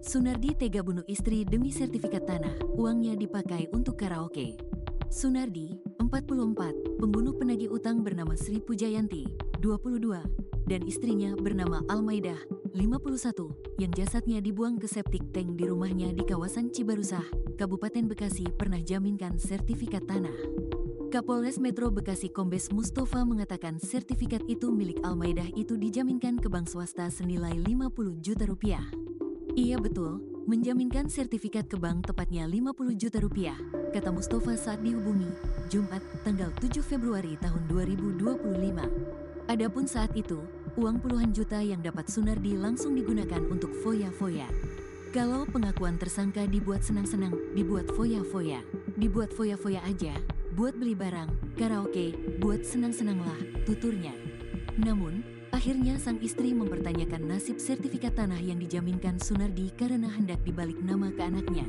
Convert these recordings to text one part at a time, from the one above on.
Sunardi tega bunuh istri demi sertifikat tanah, uangnya dipakai untuk karaoke. Sunardi, 44, pembunuh penagih utang bernama Sri Pujayanti, 22, dan istrinya bernama Almaidah, 51, yang jasadnya dibuang ke septic tank di rumahnya di kawasan Cibarusah, Kabupaten Bekasi pernah jaminkan sertifikat tanah. Kapolres Metro Bekasi Kombes Mustafa mengatakan sertifikat itu milik Almaidah itu dijaminkan ke bank swasta senilai 50 juta rupiah. Iya betul, menjaminkan sertifikat ke bank tepatnya 50 juta rupiah, kata Mustafa saat dihubungi, Jumat, tanggal 7 Februari tahun 2025. Adapun saat itu, uang puluhan juta yang dapat Sunardi langsung digunakan untuk foya-foya. Kalau pengakuan tersangka dibuat senang-senang, dibuat foya-foya. Dibuat foya-foya aja, buat beli barang, karaoke, buat senang-senanglah, tuturnya. Namun, akhirnya sang istri mempertanyakan nasib sertifikat tanah yang dijaminkan Sunardi karena hendak dibalik nama ke anaknya.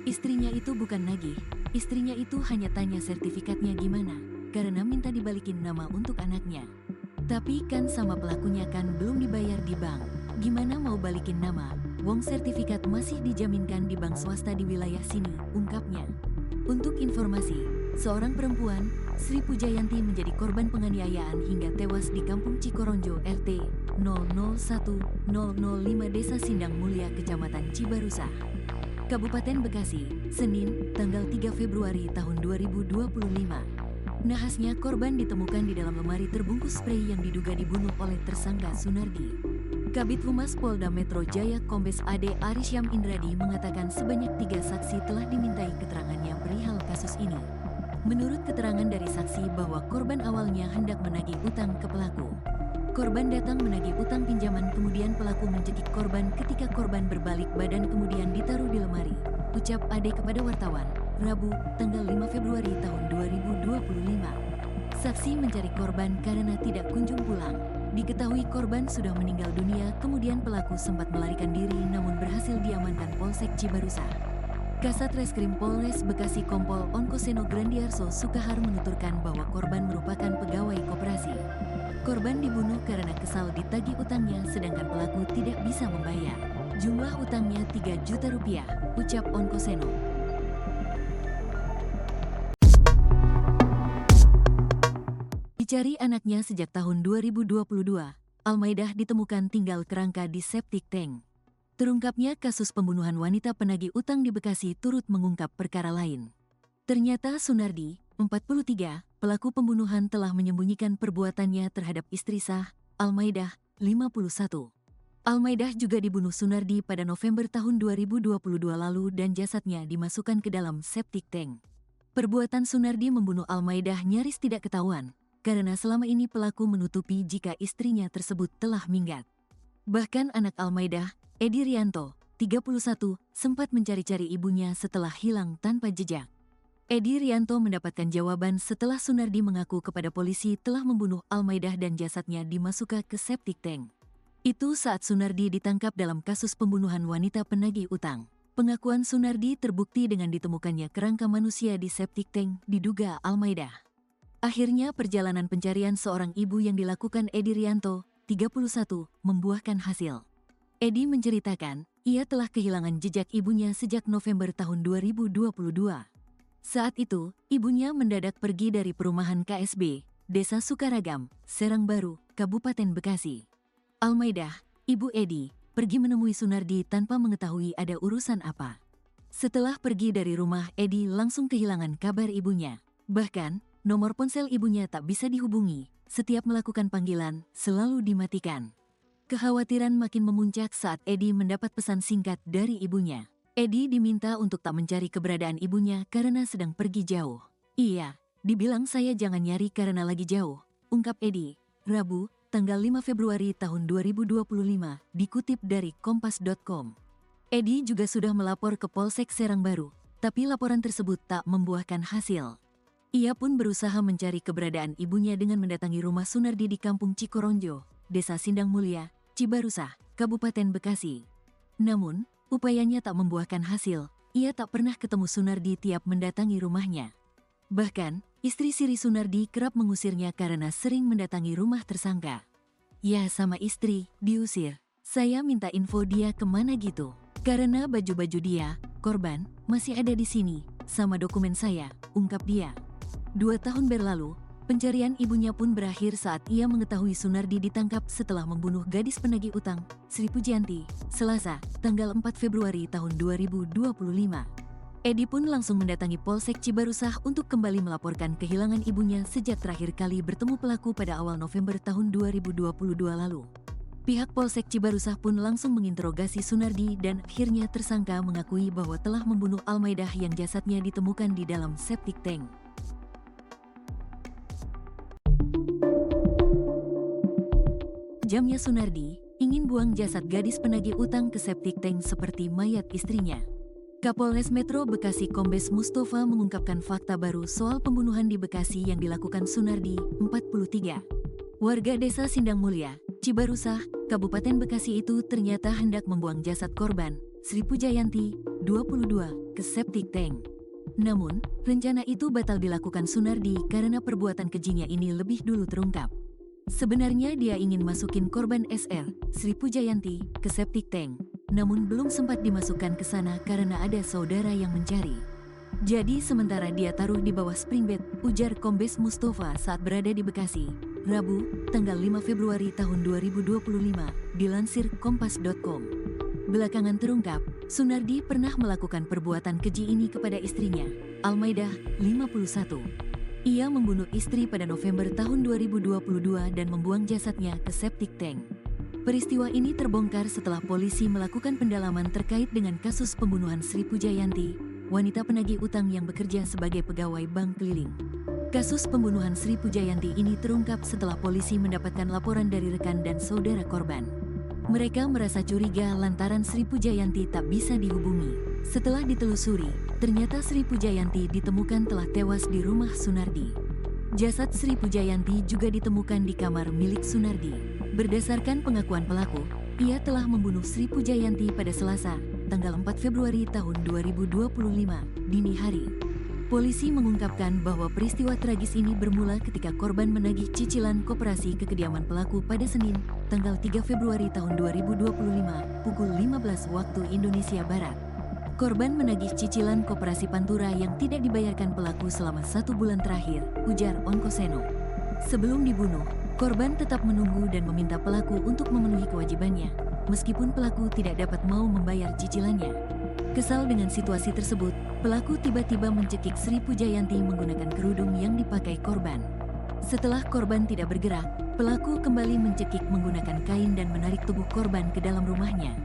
Istrinya itu bukan nagih, istrinya itu hanya tanya sertifikatnya gimana, karena minta dibalikin nama untuk anaknya. Tapi kan sama pelakunya kan belum dibayar di bank, gimana mau balikin nama, wong sertifikat masih dijaminkan di bank swasta di wilayah sini, ungkapnya. Untuk informasi, seorang perempuan, Sri Pujayanti menjadi korban penganiayaan hingga tewas di Kampung Cikoronjo RT 001005 Desa Sindang Mulia, Kecamatan Cibarusah, Kabupaten Bekasi, Senin, tanggal 3 Februari tahun 2025. Nahasnya korban ditemukan di dalam lemari terbungkus sprei yang diduga dibunuh oleh tersangka Sunardi. Kabid Humas Polda Metro Jaya Kombes Ade Arisyam Indradi mengatakan sebanyak 3 saksi telah dimintai keterangannya perihal kasus ini. Menurut keterangan dari saksi bahwa korban awalnya hendak menagih utang ke pelaku. Korban datang menagih utang pinjaman, kemudian pelaku mencekik korban ketika korban berbalik badan kemudian ditaruh di lemari, ucap Ade kepada wartawan, Rabu, tanggal 5 Februari tahun 2025. Saksi mencari korban karena tidak kunjung pulang. Diketahui korban sudah meninggal dunia, kemudian pelaku sempat melarikan diri namun berhasil diamankan Polsek Cibarusah. Kasat Reskrim Polres Bekasi Kompol Onkoseno Grandiarso Sukahar menuturkan bahwa korban merupakan pegawai koperasi. Korban dibunuh karena kesal ditagih utangnya sedangkan pelaku tidak bisa membayar. Jumlah utangnya 3 juta rupiah, ucap Onkoseno. Dicari anaknya sejak tahun 2022, Almaidah ditemukan tinggal kerangka di septic tank. Terungkapnya kasus pembunuhan wanita penagih utang di Bekasi turut mengungkap perkara lain. Ternyata Sunardi, 43, pelaku pembunuhan telah menyembunyikan perbuatannya terhadap istri sah, Almaidah, 51. Almaidah juga dibunuh Sunardi pada November tahun 2022 lalu dan jasadnya dimasukkan ke dalam septic tank. Perbuatan Sunardi membunuh Almaidah nyaris tidak ketahuan, karena selama ini pelaku menutupi jika istrinya tersebut telah minggat. Bahkan anak Almaidah, Edi Rianto, 31, sempat mencari-cari ibunya setelah hilang tanpa jejak. Edi Rianto mendapatkan jawaban setelah Sunardi mengaku kepada polisi telah membunuh Almaidah dan jasadnya dimasukkan ke septic tank. Itu saat Sunardi ditangkap dalam kasus pembunuhan wanita penagih utang. Pengakuan Sunardi terbukti dengan ditemukannya kerangka manusia di septic tank diduga Almaidah. Akhirnya perjalanan pencarian seorang ibu yang dilakukan Edi Rianto, 31, membuahkan hasil. Edi menceritakan, ia telah kehilangan jejak ibunya sejak November tahun 2022. Saat itu, ibunya mendadak pergi dari perumahan KSB, Desa Sukaragam, Serang Baru, Kabupaten Bekasi. Almaidah, ibu Edi, pergi menemui Sunardi tanpa mengetahui ada urusan apa. Setelah pergi dari rumah, Edi langsung kehilangan kabar ibunya. Bahkan, nomor ponsel ibunya tak bisa dihubungi, setiap melakukan panggilan selalu dimatikan. Kekhawatiran makin memuncak saat Edi mendapat pesan singkat dari ibunya. Edi diminta untuk tak mencari keberadaan ibunya karena sedang pergi jauh. Iya, dibilang saya jangan nyari karena lagi jauh, ungkap Edi, Rabu, tanggal 5 Februari tahun 2025, dikutip dari kompas.com. Edi juga sudah melapor ke Polsek Serang Baru, tapi laporan tersebut tak membuahkan hasil. Ia pun berusaha mencari keberadaan ibunya dengan mendatangi rumah Sunardi di Kampung Cikoronjo, Desa Sindang Mulia, Cibarusah, Kabupaten Bekasi. Namun, upayanya tak membuahkan hasil, ia tak pernah ketemu Sunardi tiap mendatangi rumahnya. Bahkan, istri Sri Sunardi kerap mengusirnya karena sering mendatangi rumah tersangka. Ya sama istri, diusir. Saya minta info dia kemana gitu. Karena baju-baju dia, korban, masih ada di sini, sama dokumen saya, ungkap dia. 2 tahun berlalu, pencarian ibunya pun berakhir saat ia mengetahui Sunardi ditangkap setelah membunuh gadis penagih utang, Sri Pujayanti, Selasa, tanggal 4 Februari tahun 2025. Edi pun langsung mendatangi Polsek Cibarusah untuk kembali melaporkan kehilangan ibunya sejak terakhir kali bertemu pelaku pada awal November tahun 2022 lalu. Pihak Polsek Cibarusah pun langsung menginterogasi Sunardi dan akhirnya tersangka mengakui bahwa telah membunuh Almaidah yang jasadnya ditemukan di dalam septic tank. Jamnya Sunardi ingin buang jasad gadis penagih utang ke septic tank seperti mayat istrinya. Kapolres Metro Bekasi Kombes Mustafa mengungkapkan fakta baru soal pembunuhan di Bekasi yang dilakukan Sunardi, 43. Warga desa Sindang Mulia, Cibarusah, Kabupaten Bekasi itu ternyata hendak membuang jasad korban, Sri Pujayanti, 22, ke septic tank. Namun, rencana itu batal dilakukan Sunardi karena perbuatan kejinya ini lebih dulu terungkap. Sebenarnya dia ingin masukin korban SR, Sri Pujayanti, ke septic tank. Namun belum sempat dimasukkan ke sana karena ada saudara yang mencari. Jadi sementara dia taruh di bawah spring bed, ujar Kombes Mustafa saat berada di Bekasi, Rabu, tanggal 5 Februari tahun 2025, dilansir kompas.com. Belakangan terungkap, Sunardi pernah melakukan perbuatan keji ini kepada istrinya, Almaidah, 51. Ia membunuh istri pada November tahun 2022 dan membuang jasadnya ke septic tank. Peristiwa ini terbongkar setelah polisi melakukan pendalaman terkait dengan kasus pembunuhan Sri Pujayanti, wanita penagih utang yang bekerja sebagai pegawai bank keliling. Kasus pembunuhan Sri Pujayanti ini terungkap setelah polisi mendapatkan laporan dari rekan dan saudara korban. Mereka merasa curiga lantaran Sri Pujayanti tak bisa dihubungi. Setelah ditelusuri, ternyata Sri Pujayanti ditemukan telah tewas di rumah Sunardi. Jasad Sri Pujayanti juga ditemukan di kamar milik Sunardi. Berdasarkan pengakuan pelaku, ia telah membunuh Sri Pujayanti pada Selasa, tanggal 4 Februari tahun 2025, dini hari. Polisi mengungkapkan bahwa peristiwa tragis ini bermula ketika korban menagih cicilan koperasi ke kediaman pelaku pada Senin, tanggal 3 Februari tahun 2025, pukul 15 waktu Indonesia Barat. Korban menagih cicilan koperasi Pantura yang tidak dibayarkan pelaku selama 1 bulan terakhir, ujar Onkoseno. Sebelum dibunuh, korban tetap menunggu dan meminta pelaku untuk memenuhi kewajibannya, meskipun pelaku tidak dapat mau membayar cicilannya. Kesal dengan situasi tersebut, pelaku tiba-tiba mencekik Sri Pujayanti menggunakan kerudung yang dipakai korban. Setelah korban tidak bergerak, pelaku kembali mencekik menggunakan kain dan menarik tubuh korban ke dalam rumahnya.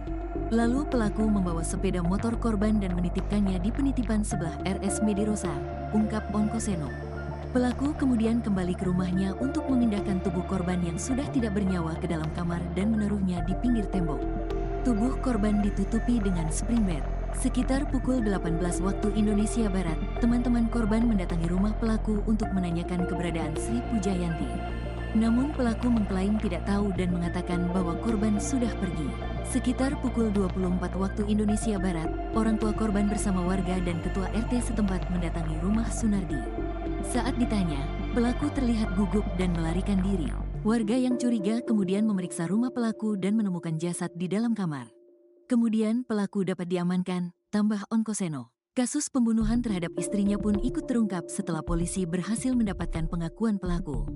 Lalu pelaku membawa sepeda motor korban dan menitipkannya di penitipan sebelah RS Medirosa, ungkap Onkoseno. Pelaku kemudian kembali ke rumahnya untuk memindahkan tubuh korban yang sudah tidak bernyawa ke dalam kamar dan menaruhnya di pinggir tembok. Tubuh korban ditutupi dengan spring bed. Sekitar pukul 18 waktu Indonesia Barat, teman-teman korban mendatangi rumah pelaku untuk menanyakan keberadaan Sri Pujayanti. Namun pelaku mengklaim tidak tahu dan mengatakan bahwa korban sudah pergi. Sekitar pukul 24 waktu Indonesia Barat, orang tua korban bersama warga dan ketua RT setempat mendatangi rumah Sunardi. Saat ditanya, pelaku terlihat gugup dan melarikan diri. Warga yang curiga kemudian memeriksa rumah pelaku dan menemukan jasad di dalam kamar. Kemudian pelaku dapat diamankan, tambah Onkoseno. Kasus pembunuhan terhadap istrinya pun ikut terungkap setelah polisi berhasil mendapatkan pengakuan pelaku.